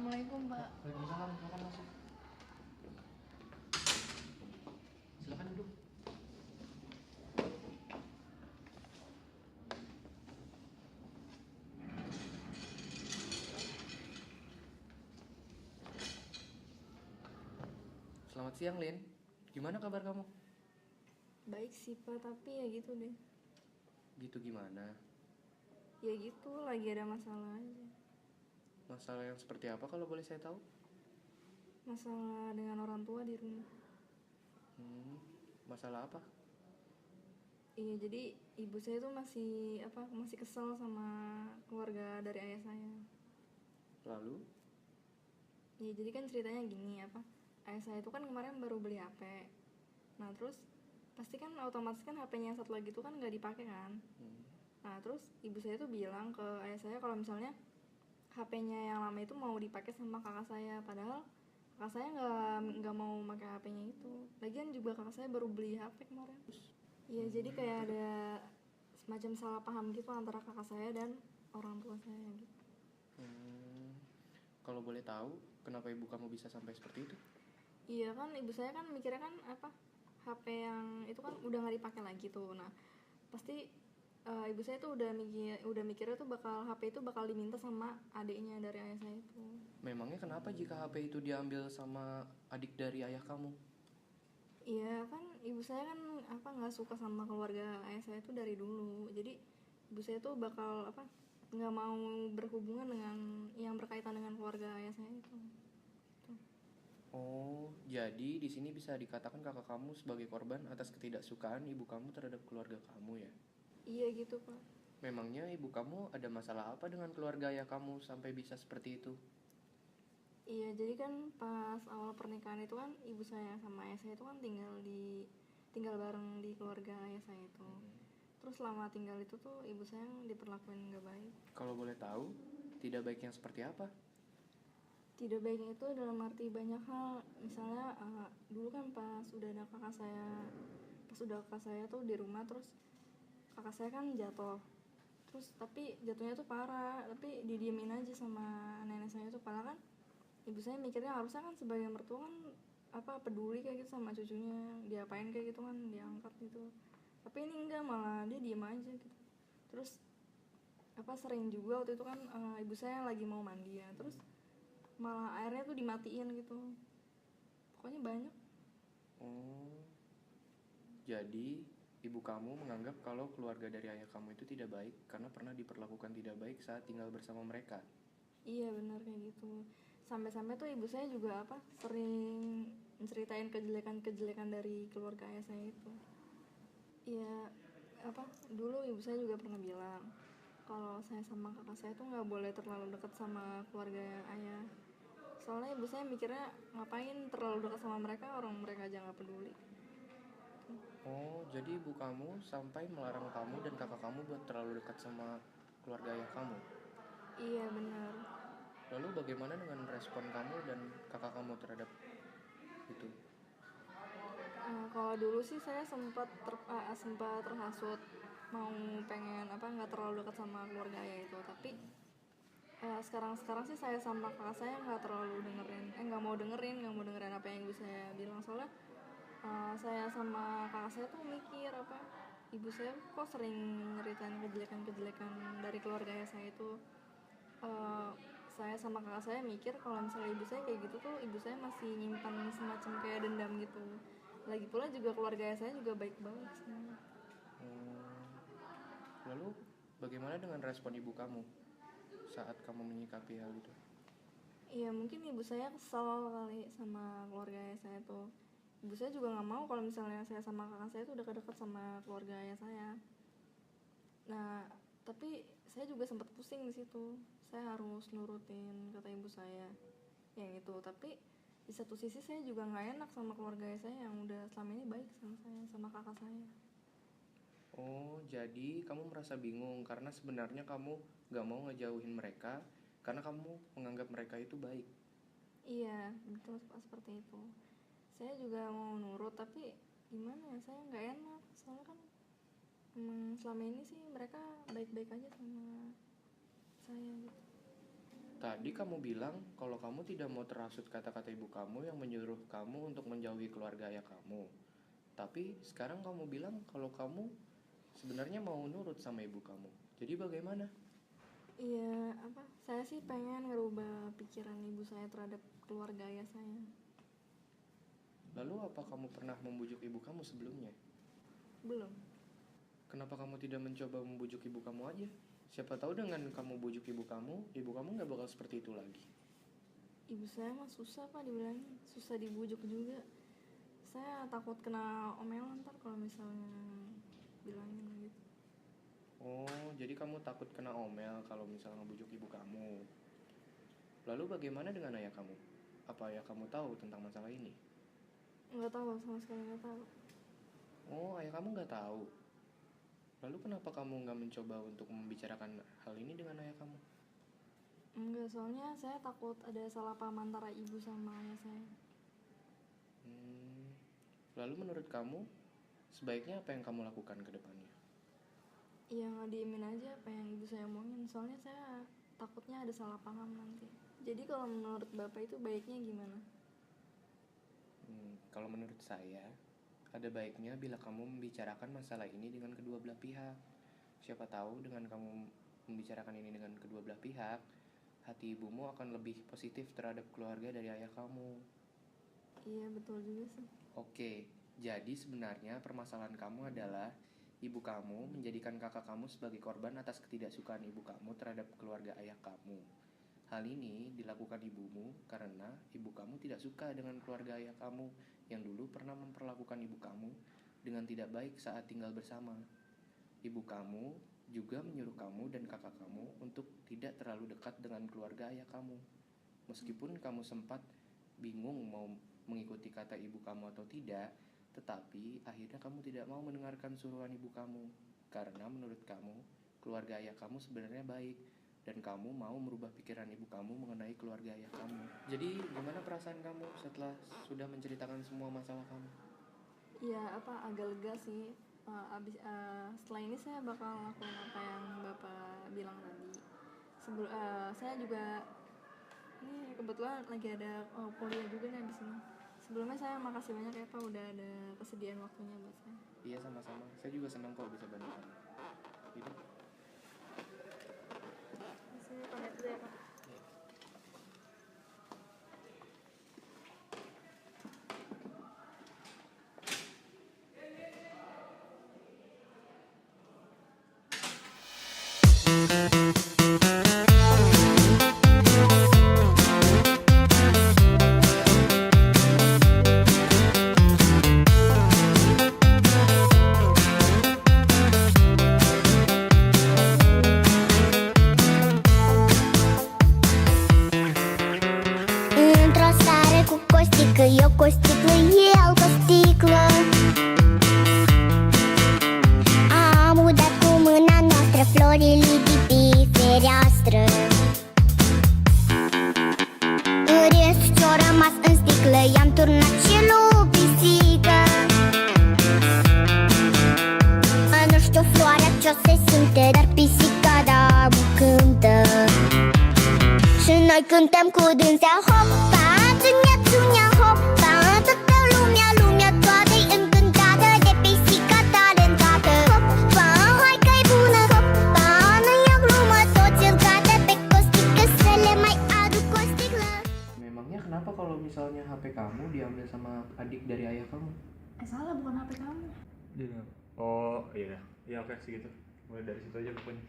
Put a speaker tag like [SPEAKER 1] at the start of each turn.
[SPEAKER 1] Assalamualaikum Pak.
[SPEAKER 2] Waalaikumsalam, silakan masuk. Silakan duduk. Selamat siang, Lin. Gimana kabar kamu?
[SPEAKER 1] Baik sih Pak, tapi ya gitu deh.
[SPEAKER 2] Gitu gimana?
[SPEAKER 1] Ya gitu, lagi ada masalah aja.
[SPEAKER 2] Masalah yang seperti apa kalau boleh saya tahu?
[SPEAKER 1] Masalah dengan orang tua di rumah.
[SPEAKER 2] Masalah apa?
[SPEAKER 1] Iya, jadi ibu saya tuh masih kesel sama keluarga dari ayah saya.
[SPEAKER 2] Lalu?
[SPEAKER 1] Ya jadi kan ceritanya gini ayah saya itu kan kemarin baru beli HP. Nah terus pasti kan otomatis kan HP-nya yang satu lagi itu kan nggak dipakai kan. Nah terus ibu saya tuh bilang ke ayah saya kalau misalnya HP-nya yang lama itu mau dipakai sama kakak saya, padahal kakak saya nggak mau pakai HP-nya itu. Lagian juga kakak saya baru beli HP kemarin. Iya, jadi kayak ada semacam salah paham gitu antara kakak saya dan orang tua saya gitu.
[SPEAKER 2] Kalau boleh tahu, kenapa ibu kamu bisa sampai seperti itu?
[SPEAKER 1] Iya kan, ibu saya kan mikirnya kan HP yang itu kan udah nggak dipakai lagi tuh. Nah pasti ibu saya tuh udah mikirnya tuh HP itu bakal diminta sama adiknya dari ayah saya itu.
[SPEAKER 2] Memangnya kenapa jika HP itu diambil sama adik dari ayah kamu?
[SPEAKER 1] Iya kan, ibu saya kan nggak suka sama keluarga ayah saya tuh dari dulu. Jadi ibu saya tuh bakal nggak mau berhubungan dengan yang berkaitan dengan keluarga ayah saya itu. Tuh.
[SPEAKER 2] Oh, jadi di sini bisa dikatakan kakak kamu sebagai korban atas ketidaksukaan ibu kamu terhadap keluarga kamu ya?
[SPEAKER 1] Iya gitu Pak.
[SPEAKER 2] Memangnya ibu kamu ada masalah apa dengan keluarga ayah kamu sampai bisa seperti itu?
[SPEAKER 1] Iya, jadi kan pas awal pernikahan itu kan ibu saya sama ayah saya itu kan tinggal bareng di keluarga ayah saya itu. Terus selama tinggal itu tuh ibu saya diperlakuin nggak baik.
[SPEAKER 2] Kalau boleh tahu, tidak baik yang seperti apa?
[SPEAKER 1] Tidak baiknya itu dalam arti banyak hal. Misalnya dulu kan pas udah kakak saya tuh di rumah, terus kakak saya kan jatuh. Terus tapi jatuhnya tuh parah, tapi didiemin aja sama nenek saya tuh. Padahal kan ibu saya mikirnya harusnya kan sebagai mertua kan peduli kayak gitu sama cucunya, diapain kayak gitu kan, diangkat gitu. Tapi ini enggak, malah dia diem aja gitu. Terus sering juga waktu itu kan ibu saya lagi mau mandi ya, terus malah airnya tuh dimatiin gitu. Pokoknya banyak.
[SPEAKER 2] Oh, jadi ibu kamu menganggap kalau keluarga dari ayah kamu itu tidak baik karena pernah diperlakukan tidak baik saat tinggal bersama mereka.
[SPEAKER 1] Iya benar kayak gitu. Sampai-sampai tuh ibu saya juga sering menceritain kejelekan-kejelekan dari keluarga ayah saya itu. Iya, dulu ibu saya juga pernah bilang kalau saya sama kakak saya tuh nggak boleh terlalu dekat sama keluarga ayah. Soalnya ibu saya mikirnya ngapain terlalu dekat sama mereka, orang mereka aja nggak peduli.
[SPEAKER 2] Oh, jadi ibu kamu sampai melarang kamu dan kakak kamu buat terlalu dekat sama keluarga ayah kamu.
[SPEAKER 1] Iya benar.
[SPEAKER 2] Lalu bagaimana dengan respon kamu dan kakak kamu terhadap itu?
[SPEAKER 1] Kalau dulu sih saya sempat terhasut mau pengen nggak terlalu dekat sama keluarga ayah itu, tapi sekarang sih saya sama kakak saya nggak mau dengerin apa yang ibu saya bilang. Soalnya saya sama kakak saya tuh mikir ibu saya kok sering nyeritain kejelekan dari keluarga ayah saya itu. Saya sama kakak saya mikir kalau misalnya ibu saya kayak gitu tuh ibu saya masih nyimpan semacam kayak dendam gitu. Lagi pula juga keluarga saya juga baik banget sebenarnya.
[SPEAKER 2] Lalu bagaimana dengan respon ibu kamu saat kamu menyikapi hal itu?
[SPEAKER 1] Iya mungkin ibu saya kesel kali sama keluarga saya tuh. Ibu saya juga nggak mau kalau misalnya saya sama kakak saya tuh dekat-dekat sama keluarga ayah saya. Nah tapi saya juga sempat pusing di situ. Saya harus nurutin kata ibu saya yang itu. Tapi di satu sisi saya juga nggak enak sama keluarga saya yang udah selama ini baik sama saya, sama kakak saya.
[SPEAKER 2] Oh, jadi kamu merasa bingung karena sebenarnya kamu gak mau ngejauhin mereka karena kamu menganggap mereka itu baik.
[SPEAKER 1] Iya betul seperti itu. Saya juga mau nurut tapi gimana ya, saya nggak enak soalnya kan selama ini sih mereka baik-baik aja sama saya gitu.
[SPEAKER 2] Tadi kamu bilang kalau kamu tidak mau terhasut kata-kata ibu kamu yang menyuruh kamu untuk menjauhi keluarga ayah kamu. Tapi sekarang kamu bilang kalau kamu sebenarnya mau nurut sama ibu kamu. Jadi bagaimana?
[SPEAKER 1] Iya, saya sih pengen ngerubah pikiran ibu saya terhadap keluarga ayah saya.
[SPEAKER 2] Lalu apa kamu pernah membujuk ibu kamu sebelumnya?
[SPEAKER 1] Belum.
[SPEAKER 2] Kenapa kamu tidak mencoba membujuk ibu kamu aja? Siapa tahu dengan kamu bujuk ibu kamu nggak bakal seperti itu lagi.
[SPEAKER 1] Ibu saya mah susah Pak dibilangin, susah dibujuk juga. Saya takut kena omelan ntar kalau misalnya bilangin gitu.
[SPEAKER 2] Oh, jadi kamu takut kena omel kalau misalnya ngebujuk ibu kamu. Lalu bagaimana dengan ayah kamu? Apa ayah kamu tahu tentang masalah ini?
[SPEAKER 1] Nggak tahu, sama sekali nggak tahu.
[SPEAKER 2] Oh, ayah kamu nggak tahu. Lalu kenapa kamu nggak mencoba untuk membicarakan hal ini dengan ayah kamu?
[SPEAKER 1] Enggak, soalnya saya takut ada salah paham antara ibu sama ayah saya.
[SPEAKER 2] Lalu menurut kamu, sebaiknya apa yang kamu lakukan ke depannya?
[SPEAKER 1] Ya nggak diemin aja apa yang ibu saya omongin, soalnya saya takutnya ada salah paham nanti. Jadi kalau menurut Bapak itu baiknya gimana?
[SPEAKER 2] Kalau menurut saya, ada baiknya bila kamu membicarakan masalah ini dengan kedua belah pihak. Siapa tahu dengan kamu membicarakan ini dengan kedua belah pihak, hati ibumu akan lebih positif terhadap keluarga dari ayah kamu.
[SPEAKER 1] Iya, betul juga sih.
[SPEAKER 2] Oke, jadi sebenarnya permasalahan kamu adalah ibu kamu menjadikan kakak kamu sebagai korban atas ketidaksukaan ibu kamu terhadap keluarga ayah kamu. Hal ini dilakukan ibumu karena ibu kamu tidak suka dengan keluarga ayah kamu yang dulu pernah memperlakukan ibu kamu dengan tidak baik saat tinggal bersama. Ibu kamu juga menyuruh kamu dan kakak kamu untuk tidak terlalu dekat dengan keluarga ayah kamu. Meskipun kamu sempat bingung mau mengikuti kata ibu kamu atau tidak, tetapi akhirnya kamu tidak mau mendengarkan suruhan ibu kamu karena menurut kamu keluarga ayah kamu sebenarnya baik dan kamu mau merubah pikiran ibu kamu mengenai keluarga ayah kamu. Jadi gimana perasaan kamu setelah sudah menceritakan semua masalah kamu?
[SPEAKER 1] Iya, agak lega sih. Setelah ini saya bakal lakuin apa yang Bapak bilang tadi. Saya juga ini kebetulan lagi ada kuliah juga nih abis ini. Sebelumnya saya makasih banyak ya Pak udah ada kesediaan waktunya buat saya.
[SPEAKER 2] Iya, sama-sama. Saya juga senang kok bisa bantu kamu. Gitu.
[SPEAKER 1] Saya pamit dulu ya Pak.
[SPEAKER 3] Într-o seară cu Costică, eu cu o sticlă, el cu o sticlă. Am udat cu mâna noastră florile de pe fereastră. În rest ce-o rămas în sticlă, i-am turnat și lui pisică. Nu știu floarea ce-o se simte, dar pisica da cântă. Și noi cântăm cu dânsea, hopa, țunia, țunia, hopa. Toată lumea toată-i încântată de pisica talentată. Hopa, hai că-i bună, hopa, nu-i o glumă, toți îl cată pe Costică să le mai aduc o sticlă.
[SPEAKER 2] Memangnya kenapa kalau misalnya HP kamu diambil sama adik dari ayah kamu?
[SPEAKER 1] Salah, bukan HP kamu.
[SPEAKER 4] Oh iya, iya oke segitu. Mulai dari situ aja pokoknya.